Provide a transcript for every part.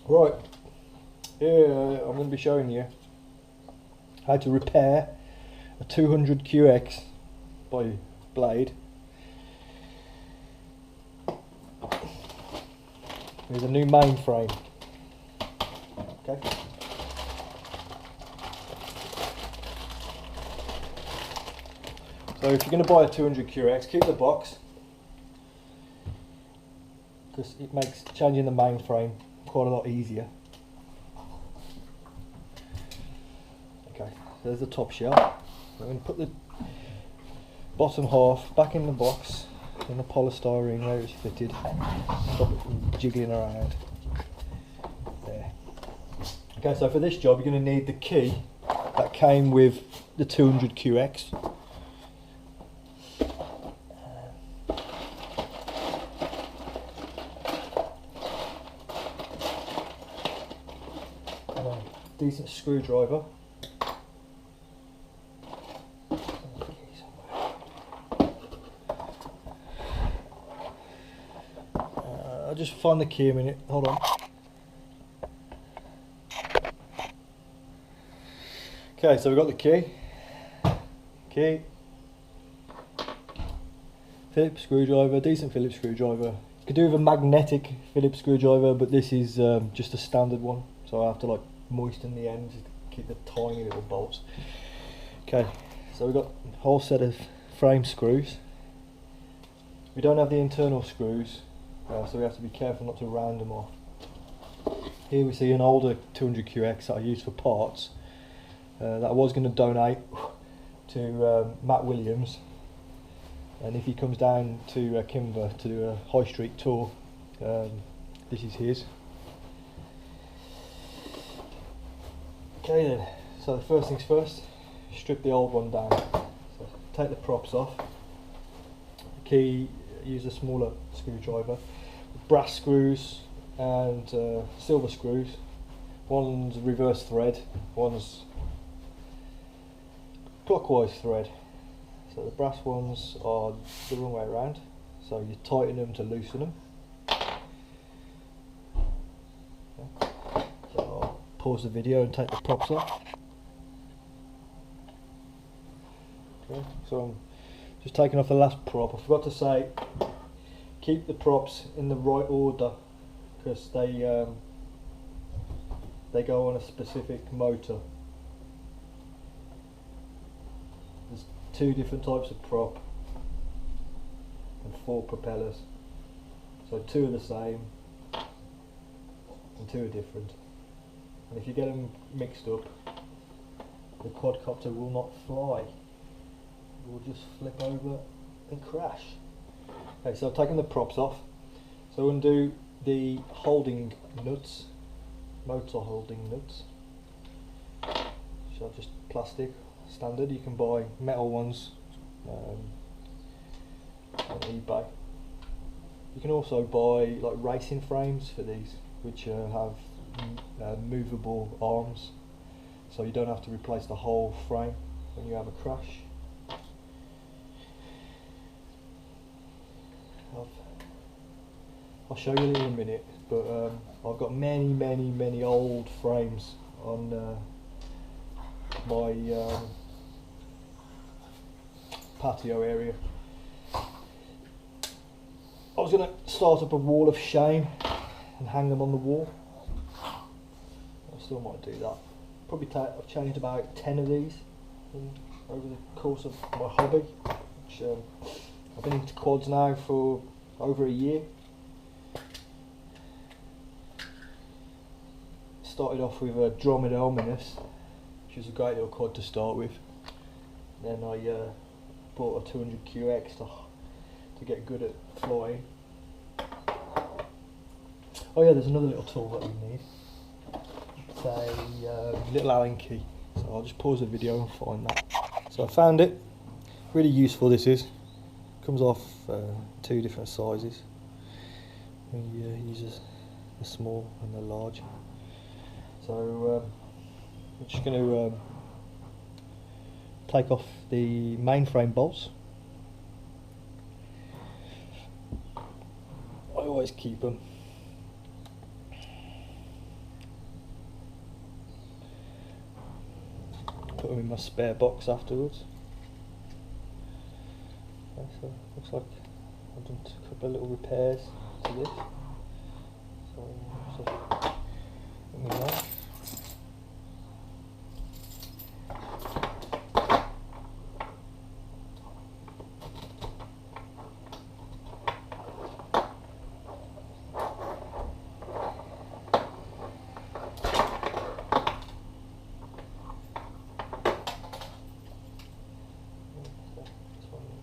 Right, here I'm going to be showing you how to repair a 200QX by Blade with a new mainframe. Okay. So if you're going to buy a 200QX, keep the box, because it makes changing the mainframe quite a lot easier. Okay, so there's the top shell. I'm going to put the bottom half back in the box in the polystyrene where it's fitted. Stop it from jiggling around. There. Okay, so for this job you're going to need the key that came with the 200QX. And a decent screwdriver. I'll just find the key a minute, hold on. Okay, so we've got the key, Phillips screwdriver, decent Phillips screwdriver. You could do with a magnetic Phillips screwdriver, but this is just a standard one, so I have to like moisten the ends to keep the tiny little bolts. Okay, so we've got a whole set of frame screws. We don't have the internal screws, so we have to be careful not to round them off. Here we see an older 200QX that I used for parts that I was going to donate to Matt Williams, and if he comes down to Kimber to do a high street tour, this is his. Okay then, so the first things first, strip the old one down. So take the props off. The key, use a smaller screwdriver. Brass screws and silver screws. One's reverse thread, one's clockwise thread. So the brass ones are the wrong way around, so you tighten them to loosen them. Okay. So I'll pause the video and take the props off. Okay, so I'm just taking off the last prop. I forgot to say, keep the props in the right order, because they go on a specific motor. There's 2 different types of prop and 4 propellers. So 2 are the same and 2 are different. And if you get them mixed up, the quadcopter will not fly. It will just flip over and crash. Okay, so I've taken the props off. So undo the holding nuts, motor holding nuts. So just plastic, standard. You can buy metal ones on eBay. You can also buy like racing frames for these, which have movable arms, so you don't have to replace the whole frame when you have a crash. I'll show you in a minute, but I've got many old frames on my patio area. I was going to start up a wall of shame and hang them on the wall. I still might do that. Probably I've changed about 10 of these over the course of my hobby, which I've been into quads now for over a year. Started off with a Dromeda Omnibus, which is a great little quad to start with. Then I bought a 200QX to get good at flying. Oh yeah, there's another little tool that we need. It's a little Allen key. So I'll just pause the video and find that. So I found it. Really useful this is. Comes off 2 different sizes. We use the small and the large. So I'm just going to take off the mainframe bolts. I always keep them put them in my spare box afterwards. Okay, so looks like I've done a couple of little repairs to this. So let me know.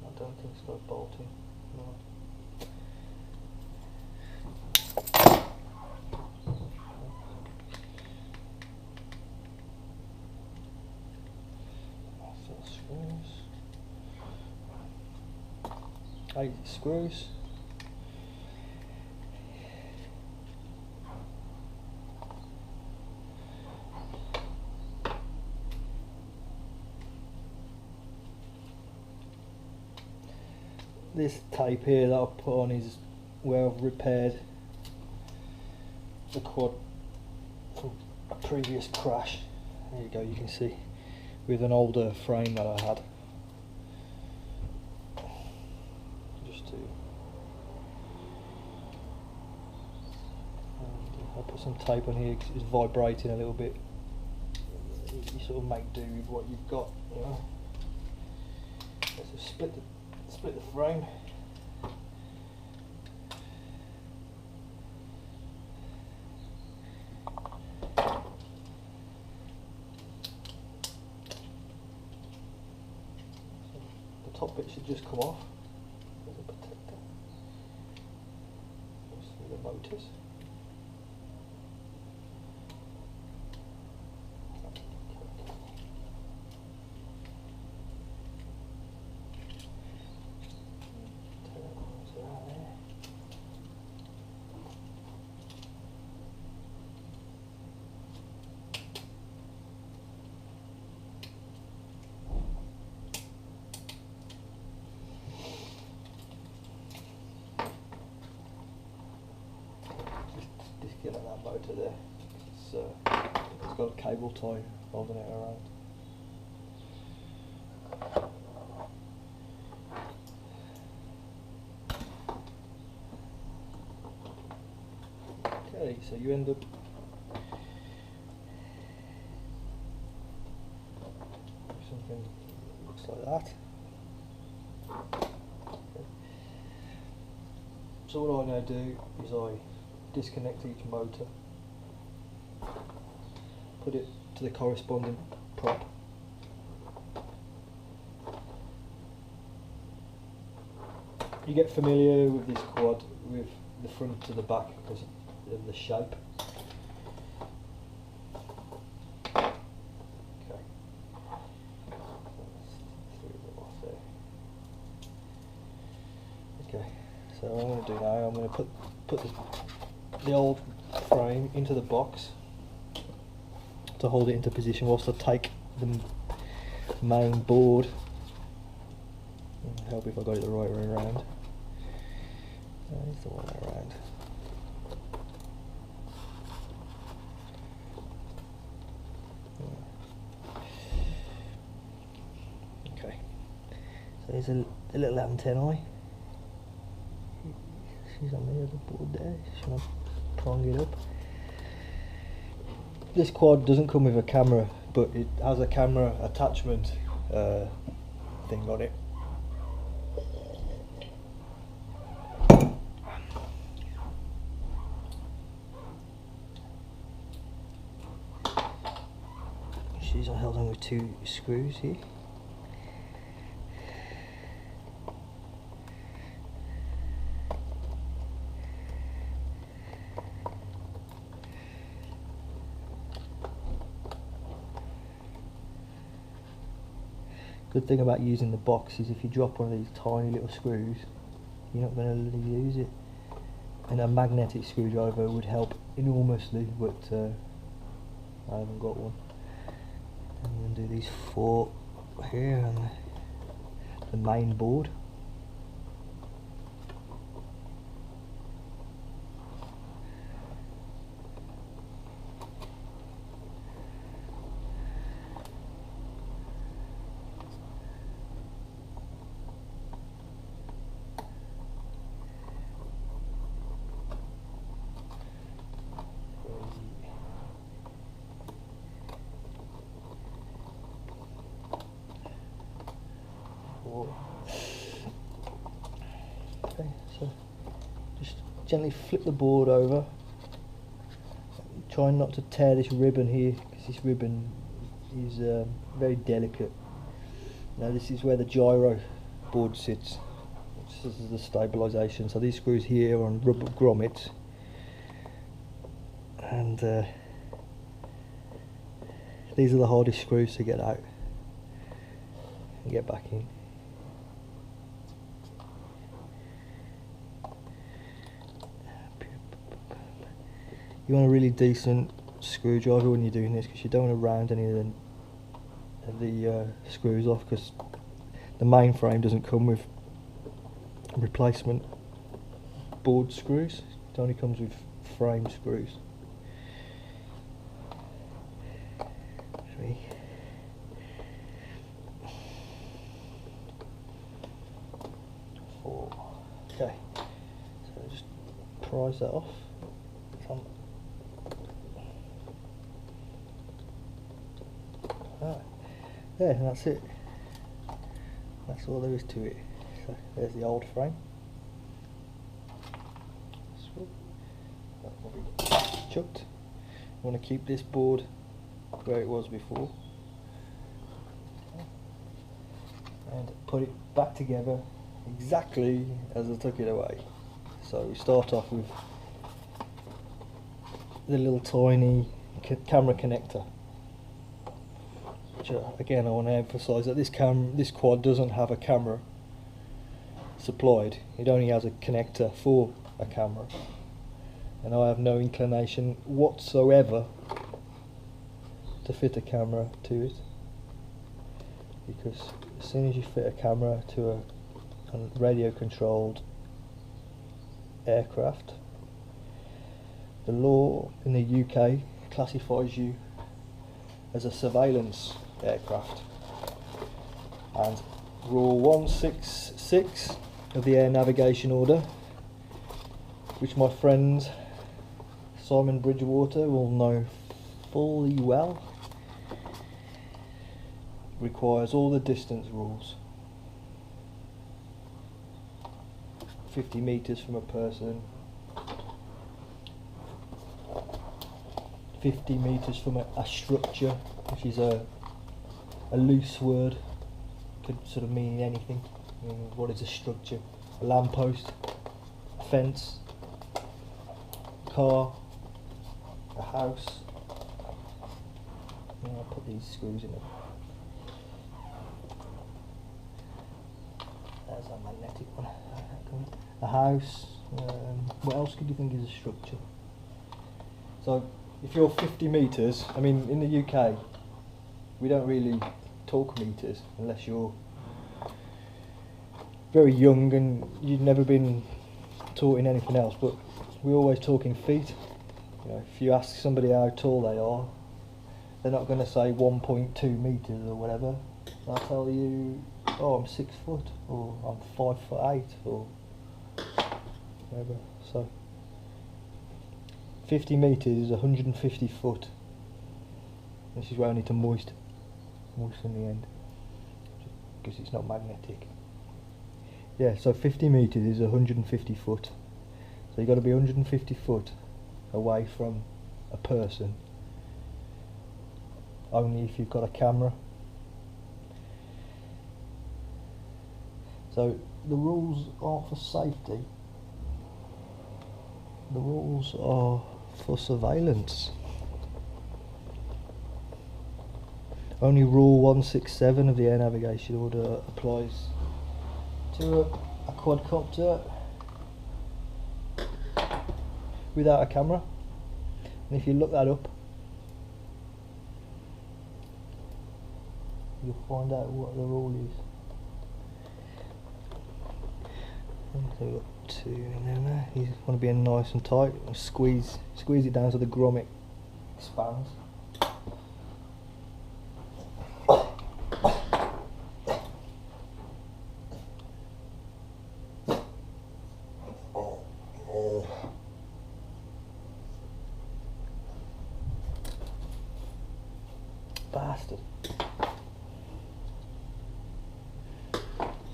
I don't think it's got a bolt in. No. So screws. 8 screws. This tape here that I've put on is where I've repaired the quad from a previous crash. There you go, you can see, with an older frame that I had. Just to, I put some tape on here because it's vibrating a little bit. You sort of make do with what you've got, you know. Let's just split the frame. The top bit should just come off. There's a protector. See the motors. Get at that motor there. It's got a cable tie holding it around. Okay, so you end up with something that looks like that. Okay. So what I now do is I disconnect each motor, put it to the corresponding prop. You get familiar with this quad with the front to the back because of the shape. Okay. Okay, so what I'm going to do now, I'm going to put the old frame into the box to hold it into position whilst I take the main board. It'll help if I got it the right way around. It's the one way around. Okay, so there's a little antennae. She's on the other board there. She's gonna prong it up. This quad doesn't come with a camera, but it has a camera attachment thing on it. She's held on with 2 screws here. Good thing about using the box is if you drop one of these tiny little screws, you're not going to lose it. And a magnetic screwdriver would help enormously, but I haven't got one. I'm going to do these 4 here on the main board. Okay, so just gently flip the board over. Try not to tear this ribbon here, because this ribbon is very delicate. Now this is where the gyro board sits. This is the stabilisation. So these screws here are on rubber grommets, and these are the hardest screws to get out and get back in. You want a really decent screwdriver when you're doing this, because you don't want to round any of the screws off, because the main frame doesn't come with replacement board screws. It only comes with frame screws. 3, 4. Okay, so just prise that off. There, and that's it. That's all there is to it. So there's the old frame. That will be chucked. I want to keep this board where it was before, and put it back together exactly as I took it away. So we start off with the little tiny camera connector. Again, I want to emphasise that this quad doesn't have a camera supplied. It only has a connector for a camera, and I have no inclination whatsoever to fit a camera to it, because as soon as you fit a camera to a radio controlled aircraft, the law in the UK classifies you as a surveillance aircraft, and Rule 166 of the Air Navigation Order, which my friend Simon Bridgewater will know fully well, requires all the distance rules. 50 metres from a person, 50 metres from a structure, which is a loose word, could sort of mean anything. I mean, what is a structure? A lamppost, a fence, a car, a house. I'll put these screws in it. There's a magnetic one. A house. What else could you think is a structure? So if you're 50 metres, I mean, in the UK we don't really talk meters unless you're very young and you've never been taught in anything else, but we're always talking feet. You know, if you ask somebody how tall they are, they're not going to say 1.2 metres or whatever. They'll tell you, oh, I'm 6 foot, or I'm 5'8", or whatever. So 50 metres is 150 foot. This is where I need to moisten the end, because it's not magnetic. Yeah, so 50 metres is 150 foot. So you've got to be 150 foot away from a person, only if you've got a camera. So the rules aren't for safety, the rules are for surveillance. Only Rule 167 of the Air Navigation Order applies to a quadcopter without a camera. And if you look that up, you'll find out what the rule is. So we've got 2 in there. You want to be nice and tight, and squeeze it down so the grommet expands. Bastard.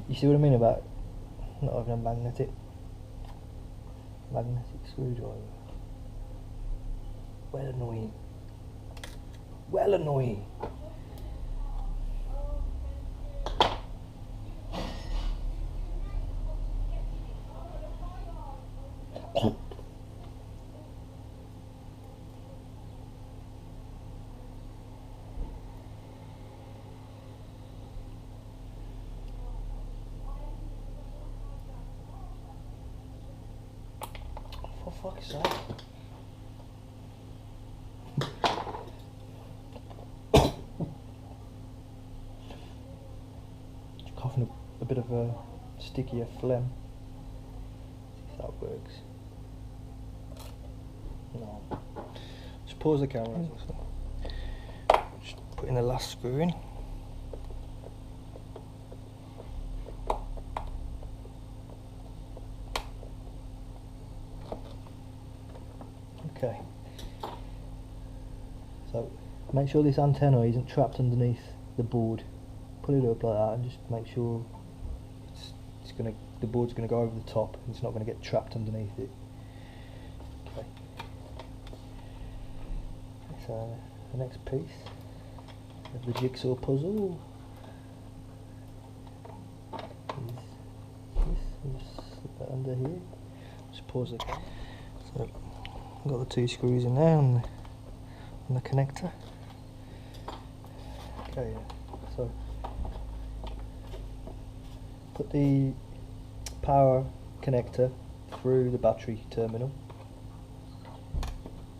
You see what I mean about not having a magnetic magnetic screwdriver. Well annoying. Well annoying. For fuck's sake. Just coughing a bit of a stickier phlegm. See if that works. No. Just pause the camera. Just put in the last screw in. Okay. So make sure this antenna isn't trapped underneath the board. Put it up like that and just make sure the board's gonna go over the top and it's not gonna get trapped underneath it. Okay. So the next piece of the jigsaw puzzle is this. Just slip that under here. Just pause the camera. So I've got the two screws in there on the connector. Okay, so put the power connector through the battery terminal,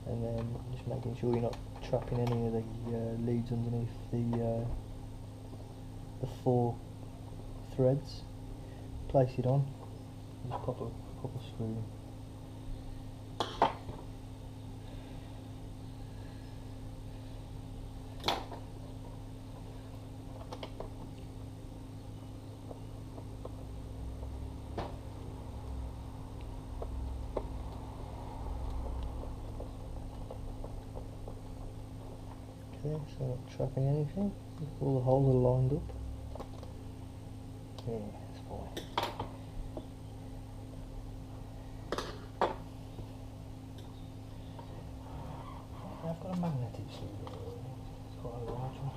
and then just making sure you're not trapping any of the leads underneath the 4 threads. Place it on. Just pop a screw in. Okay, so not trapping anything. All the holes are lined up. Yeah, that's fine. I've got a magnetic screwdriver. It's quite a large one.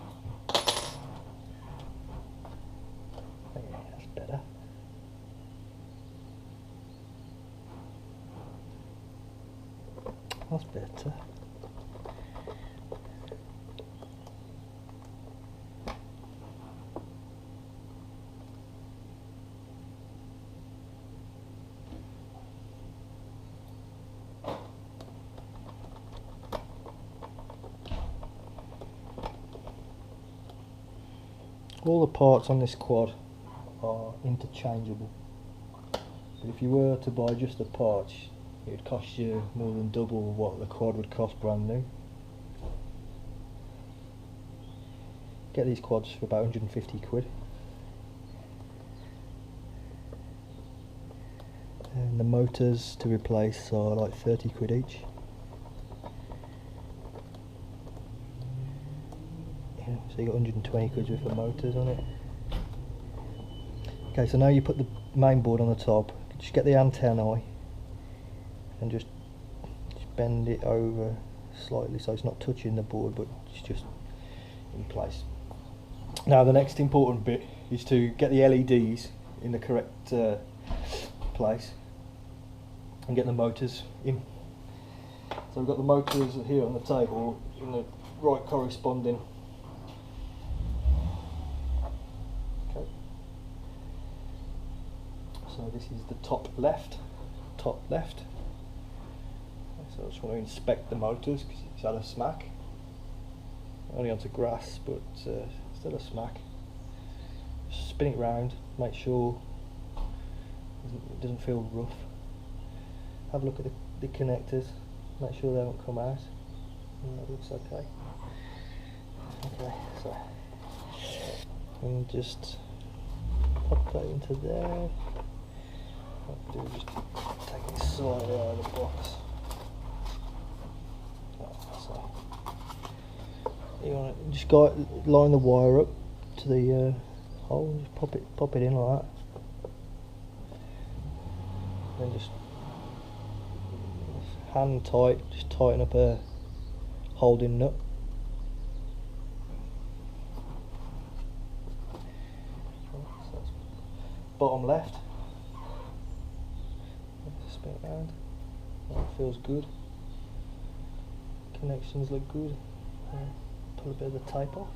Yeah, that's better. That's better. All the parts on this quad are interchangeable, but if you were to buy just the parts, it would cost you more than double what the quad would cost brand new. Get these quads for about 150 quid. And the motors to replace are like 30 quid each. So you got 120 quid worth of motors on it. Okay, so now you put the main board on the top. Just get the antennae and just bend it over slightly so it's not touching the board, but it's just in place. Now the next important bit is to get the LEDs in the correct place and get the motors in. So we've got the motors here on the table in the right corresponding. So this is the top left. So I just want to inspect the motors because it's had a smack. Only onto grass, but still a smack. Just spin it round, make sure it doesn't feel rough. Have a look at the connectors, make sure they haven't come out. And that looks okay. Okay, so and just pop that into there. What I do is just take it slightly out of the box. So you want to just line the wire up to the hole and just pop it in like that. Then just hand tight, just tighten up a holding nut. Bottom left. Spin it round. That feels good. Connections look good. Pull a bit of the tape off.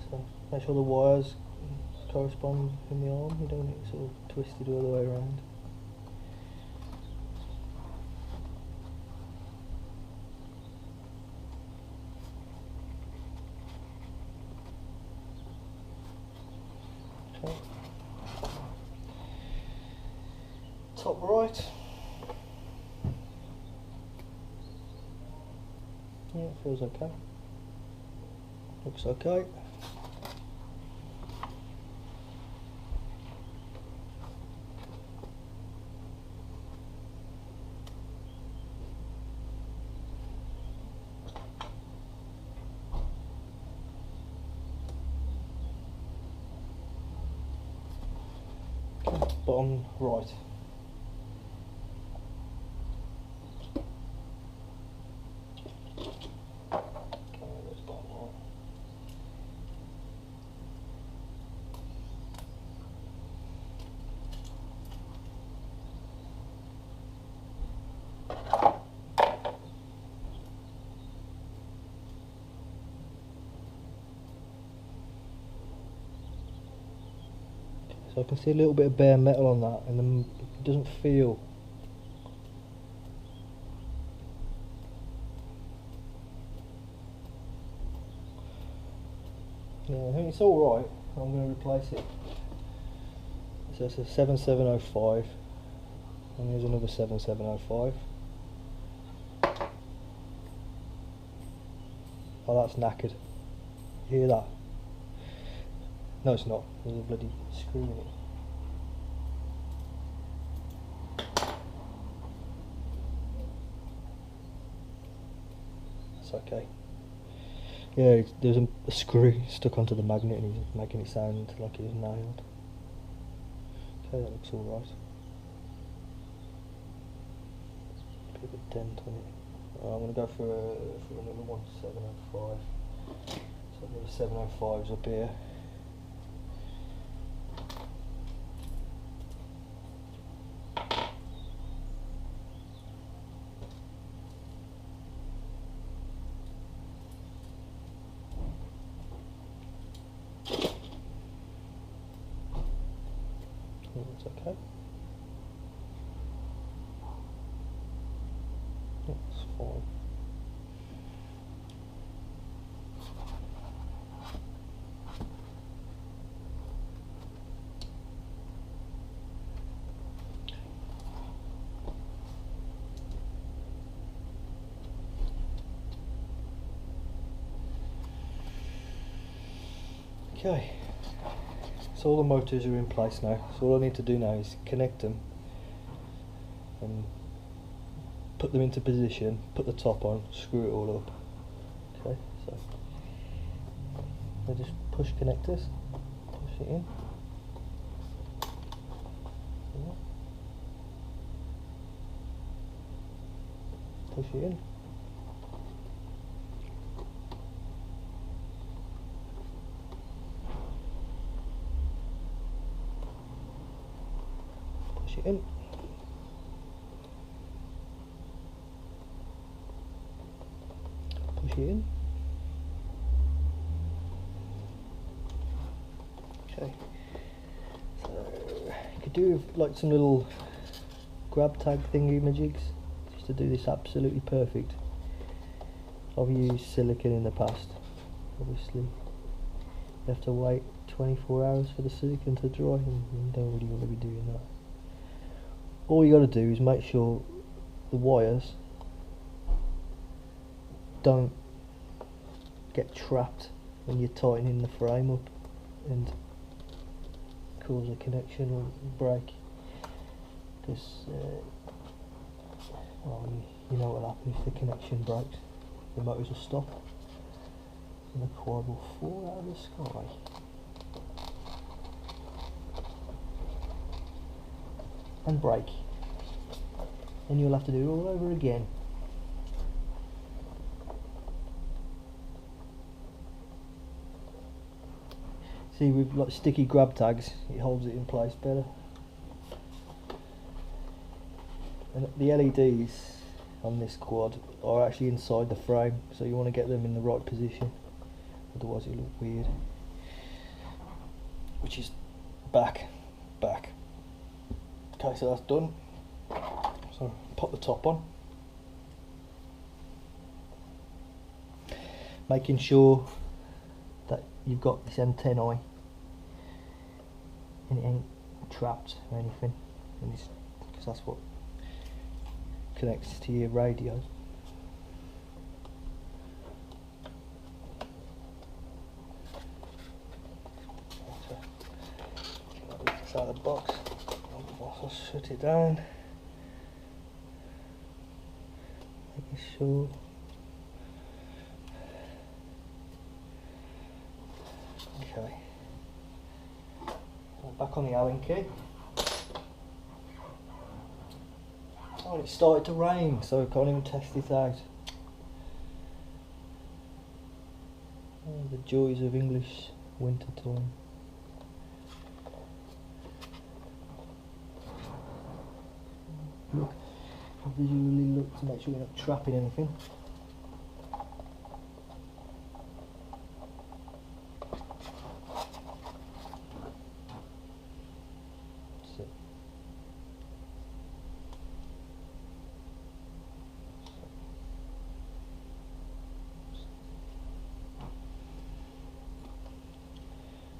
So make sure the wires correspond in the arm. You don't want it sort of twisted all the way around. Okay. Top right. Yeah, it feels okay. Looks okay. Bottom right. So I can see a little bit of bare metal on that, and then it doesn't feel. Yeah, I think it's all right. I'm going to replace it. So it's a 7705, and here's another 7705. Oh, that's knackered. You hear that? No, it's not. There's a bloody screw in it. It's okay. Yeah, there's a screw stuck onto the magnet and he's making it sound like it was nailed. Okay, that looks alright. Put a bit of dent on it. I'm going to go for another one, 705. So another 705's up here. It's okay. It's fine. Okay. So all the motors are in place now, so all I need to do now is connect them and put them into position, put the top on, screw it all up. Okay, so I just push connectors, push it in. Push it in. Push it in. Push it in. Okay. So you could do like some little grab tag thingy majigs just to do this absolutely perfect. I've used silicone in the past. Obviously, you have to wait 24 hours for the silicone to dry, and you don't really want to be doing that. All you got to do is make sure the wires don't get trapped when you're tightening the frame up and cause a connection or break. Because well, you know what will happen if the connection breaks. The motors will stop and the quad will fall out of the sky. And break. and you'll have to do it all over again. See, with like sticky grab tags, it holds it in place better. And the LEDs on this quad are actually inside the frame, so you want to get them in the right position, otherwise it'll look weird. Which is back. Okay, so that's done. So pop the top on, making sure that you've got this antennae and it ain't trapped or anything, because that's what connects to your radio. It's out of the box. I'll shut it down. Making sure. Okay. Back on the Allen key. Oh, it started to rain, so I can't even test it out. Oh, the joys of English winter time. Look, visually look to make sure you're not trapping anything.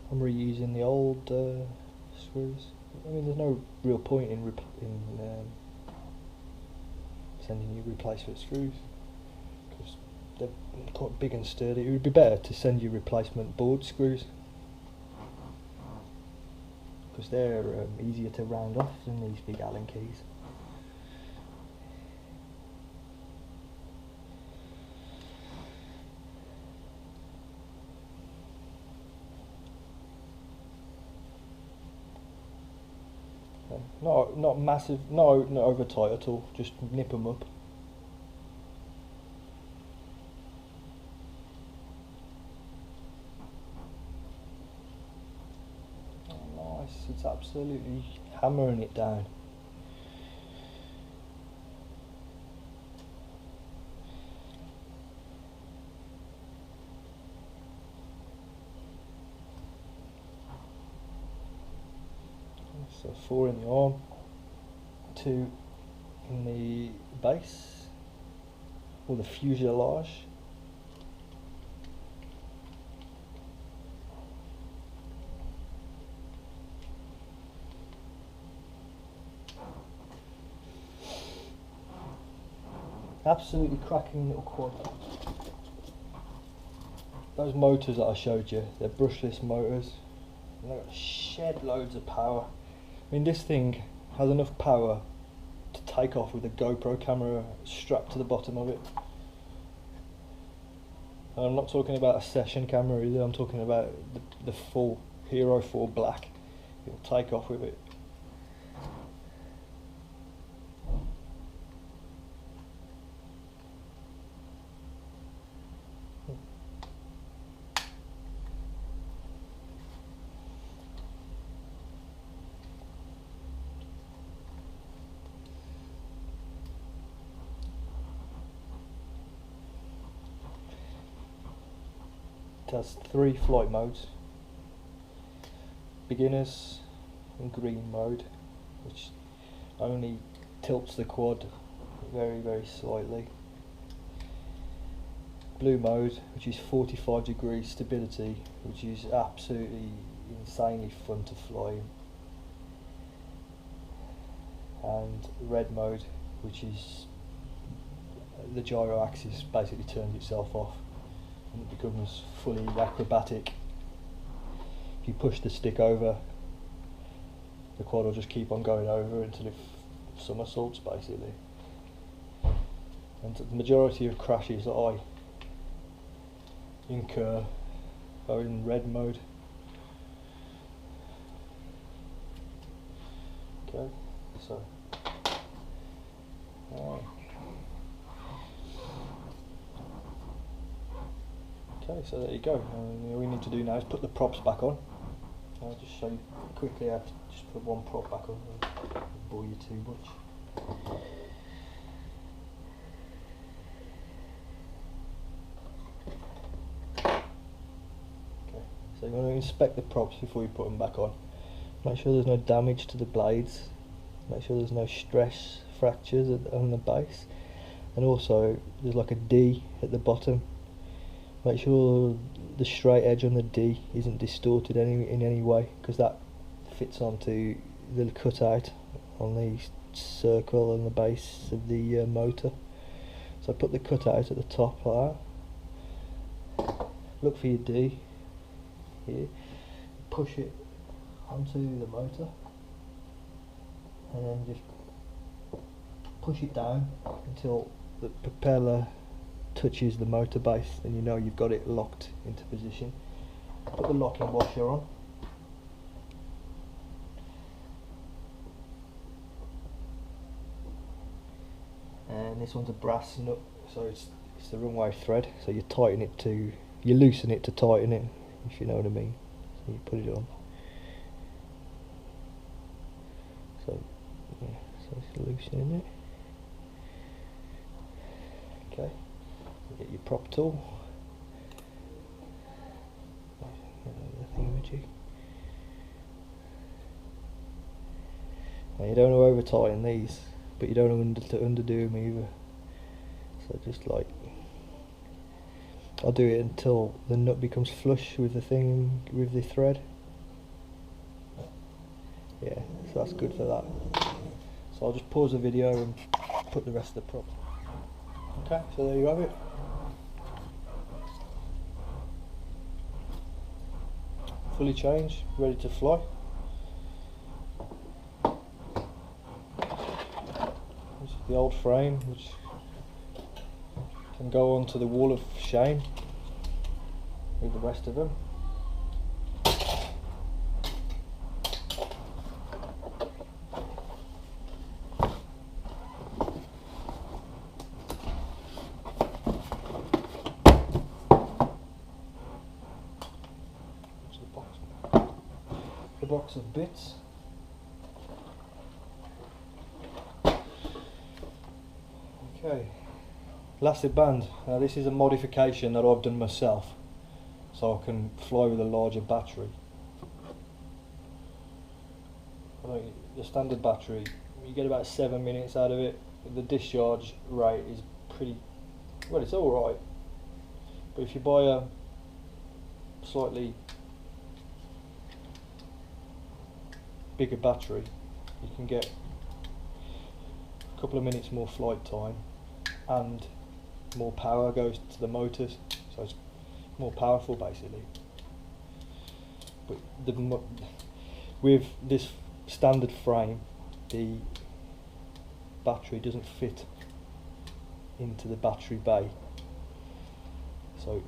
I'm reusing the old screws. I mean, there's no real point in sending you replacement screws because they're quite big and sturdy. It would be better to send you replacement board screws because they're easier to round off than these big Allen keys. Not massive, not over tight at all, just nip them up. Oh, nice, it's absolutely hammering it down. So 4 in the arm, 2 in the base, or the fuselage. Absolutely cracking little quad. Those motors that I showed you, they're brushless motors, and they've got shed loads of power. I mean, this thing has enough power to take off with a GoPro camera strapped to the bottom of it. And I'm not talking about a session camera either, I'm talking about the full Hero 4 Black. It'll take off with it. It has 3 flight modes: beginners and green mode, which only tilts the quad very slightly; blue mode, which is 45 degrees stability, which is absolutely insanely fun to fly in; and red mode, which is the gyro axis basically turns itself off and it becomes fully acrobatic. If you push the stick over, the quad will just keep on going over until it somersaults basically. And the majority of crashes that I incur are in red mode. Okay, so Okay, so there you go. All we need to do now is put the props back on. I'll just show you quickly how to just put one prop back on. I won't bore you too much. Okay, so you want to inspect the props before you put them back on. Make sure there's no damage to the blades. Make sure there's no stress fractures on the base. And also there's like a D at the bottom. Make sure the straight edge on the D isn't distorted in any way, because that fits onto the cutout on the circle on the base of the motor. So put the cutout at the top like that. Look for your D here. Push it onto the motor, and then just push it down until the propeller touches the motor base, and you know you've got it locked into position. Put the locking washer on. And this one's a brass nut, so it's the wrong way thread, so you loosen it to tighten it, if you know what I mean. So you put it on. So yeah, so it's loosening it. Okay. Get your prop tool. Now you don't want to over tighten these, but you don't want to underdo them either. So just like, I'll do it until the nut becomes flush with the thing, with the thread. Yeah, so that's good for that. So I'll just pause the video and put the rest of the prop. Okay, so there you have it. Fully changed, ready to fly. This is the old frame, which can go onto the wall of shame with the rest of them. Box of bits. Okay, elastic band. Now this is a modification that I've done myself, so I can fly with a larger battery. I think the standard battery, you get about 7 minutes out of it. The discharge rate is pretty well, it's alright, but if you buy a slightly bigger battery, you can get a couple of minutes more flight time, and more power goes to the motors, so it's more powerful basically. But with this standard frame, the battery doesn't fit into the battery bay, so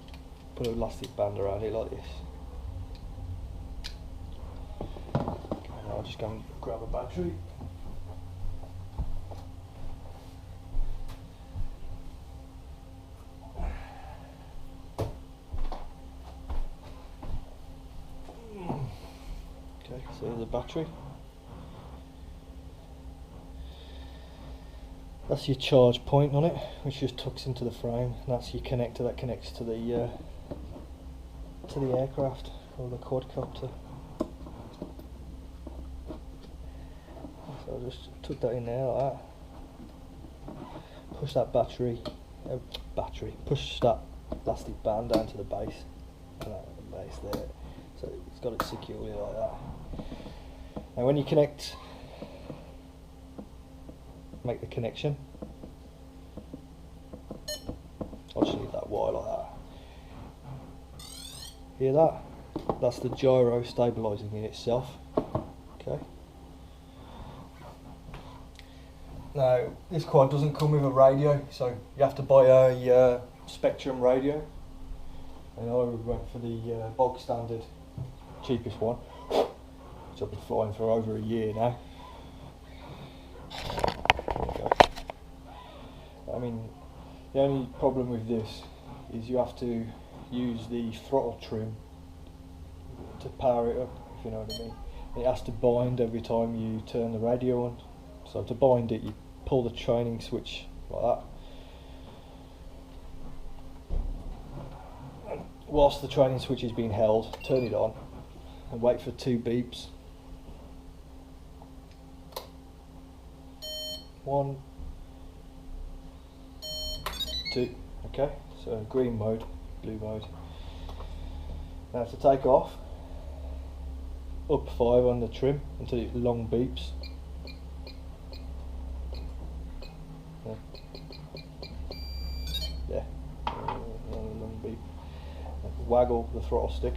put an elastic band around it like this. I'll just go and grab a battery. Okay, so there's a battery. That's your charge point on it, which just tucks into the frame. And that's your connector that connects to the aircraft or the quadcopter. So I'll just tuck that in there like that. Push that push that elastic band down to the base, and that base there. So it's got it securely like that. Now when you make the connection, I'll just leave that wire like that. Hear that? That's the gyro stabilising in itself. Okay. Now this quad doesn't come with a radio, so you have to buy a Spektrum radio, and I went for the bog standard, cheapest one, which I've been flying for over a year now. There we go. I mean, the only problem with this is you have to use the throttle trim to power it up, if you know what I mean. It has to bind every time you turn the radio on. So to bind it, you pull the training switch like that. And whilst the training switch is being held, turn it on and wait for 2 beeps. 1, 2, okay, so green mode, blue mode. Now to take off, up 5 on the trim until it long beeps. Yeah, long beep. Waggle the throttle stick.